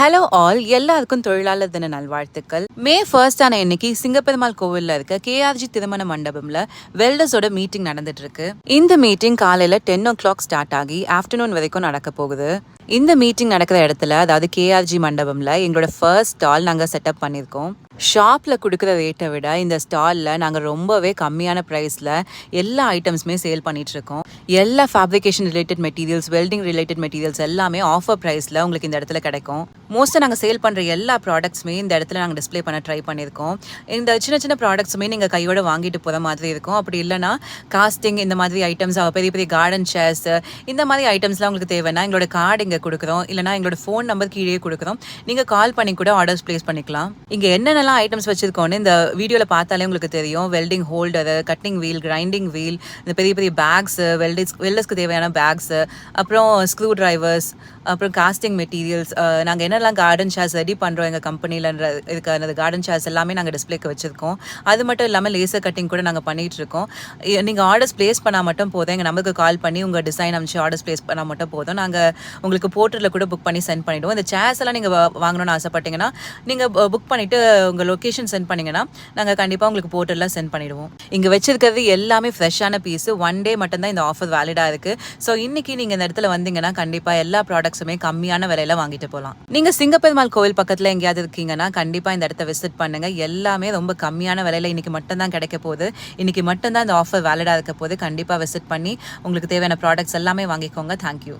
Hello all, எல்லாருக்கும் தொழிலாளர் தின நல்வாழ்த்துக்கள். மே 1 இன்னைக்கு சிங்கப்பெருமாள் கோவில்ல இருக்க கேஆர்ஜி திருமண மண்டபம்ல வெல்டர்ஸோட மீட்டிங் நடந்துட்டு இருக்கு. இந்த மீட்டிங் காலையில 10 o'clock ஸ்டார்ட் ஆகி ஆஃப்டர்நூன் வரைக்கும் நடக்க போகுது. இந்த மீட்டிங் நடக்கிற இடத்துல, அதாவது கேஆர்ஜி மண்டபம்ல எங்களோட ஃபர்ஸ்ட் ஸ்டால் நாங்கள் செட்டப் பண்ணியிருக்கோம். ஷாப்பில் கொடுக்குற ரேட்டை விட இந்த ஸ்டாலில் நாங்கள் ரொம்பவே கம்மியான ப்ரைஸில் எல்லா ஐட்டம்ஸுமே சேல் பண்ணிகிட்ருக்கோம். எல்லா fabrication related materials, welding related materials எல்லாமே ஆஃபர் ப்ரைஸில் உங்களுக்கு இந்த இடத்துல கிடைக்கும். மோஸ்ட்டாக நாங்கள் சேல் பண்ணுற எல்லா ப்ராடக்ட்ஸுமே இந்த இடத்துல நாங்கள் டிஸ்பிளே பண்ண ட்ரை பண்ணியிருக்கோம். இந்த சின்ன சின்ன ப்ராடக்ட்ஸுமே நீங்கள் கையோட வாங்கிட்டு போகிற மாதிரி இருக்கும். அப்படி இல்லைனா காஸ்டிங் இந்த மாதிரி ஐட்டம்ஸ், பெரிய பெரிய கார்டன் சேர்ஸ், இந்த மாதிரி ஐட்டம்ஸ்லாம் உங்களுக்கு தேவைன்னா எங்களோட கார்டு இங்கே கொடுக்குறோம். இல்லைனா எங்களோட ஃபோன் நம்பர் கீழே கொடுக்குறோம். நீங்கள் கால் பண்ணி கூட ஆர்டர்ஸ் ப்ளேஸ் பண்ணிக்கலாம். இங்கே என்னென்ன ஐட்டம்ஸ் வச்சிருக்கோன்னு இந்த வீடியோவில் பார்த்தாலே உங்களுக்கு தெரியும். Welding holder, cutting wheel, grinding wheel, இந்த பெரிய பெரிய பேக்ஸ், வெல்டர்ஸ்க்கு தேவையான பேக்ஸ், அப்புறம் ஸ்க்ரூ டிரைவர்ஸ், அப்புறம் காஸ்டிங் மெட்டீரியல்ஸ், நாங்கள் என்னெல்லாம் கார்டன் சேர்ஸ் ரெடி பண்ணுறோம் எங்கள் கம்பெனியில் இருக்க அந்த கார்டன் சேர்ஸ் எல்லாமே நாங்கள் டிஸ்பிளேக்கு வச்சுருக்கோம். அது மட்டும் இல்லாமல் லேசர் கட்டிங் கூட நாங்கள் பண்ணிகிட்டு இருக்கோம். நீங்கள் ஆர்டர்ஸ் ப்ளேஸ் பண்ணால் மட்டும் போதும். எங்கள் நம்பருக்கு கால் பண்ணி உங்கள் டிசைன் அமைச்சு ஆர்டர்ஸ் ப்ளேஸ் பண்ணால் மட்டும் போதும். நாங்கள் உங்களுக்கு போர்ட்டலில் கூட புக் பண்ணி சென்ட் பண்ணிவிடுவோம். இந்த சேர்ஸ் எல்லாம் நீங்கள் வாங்கணும்னு ஆசைப்பட்டீங்கன்னா நீங்கள் புக் பண்ணிவிட்டு உங்கள் லொக்கேஷன் சென்ட் பண்ணிங்கன்னா நாங்கள் கண்டிப்பாக உங்களுக்கு போர்ட்டலில் சென்ட் பண்ணிவிடுவோம். இங்கே வச்சிருக்கிறது எல்லாமே ஃப்ரெஷ்ஷான பீஸு. 1 day மட்டும்தான் இந்த ஆஃபர் வேலிடாக இருக்குது. ஸோ இன்றைக்கி நீங்கள் இந்த இடத்துல வந்தீங்கன்னா கண்டிப்பாக எல்லா ப்ராடக்ட்ஸுமே கம்மியான விலையில் வாங்கிட்டு போகலாம். நீங்கள் சிங்கப்பெருமாள் கோவில் பக்கத்தில் எங்கேயாவது இருக்கீங்கன்னா கண்டிப்பாக இந்த இடத்த விசிட் பண்ணுங்கள். எல்லாமே ரொம்ப கம்மியான விலையில் இன்றைக்கி மட்டும்தான் கிடைக்க போகுது. இன்றைக்கி மட்டும்தான் இந்த ஆஃபர் வேலிடாக இருக்க போது. கண்டிப்பாக விசிட் பண்ணி உங்களுக்கு தேவையான ப்ராடக்ட்ஸ் எல்லாமே வாங்கிக்கோங்க. தேங்க்யூ.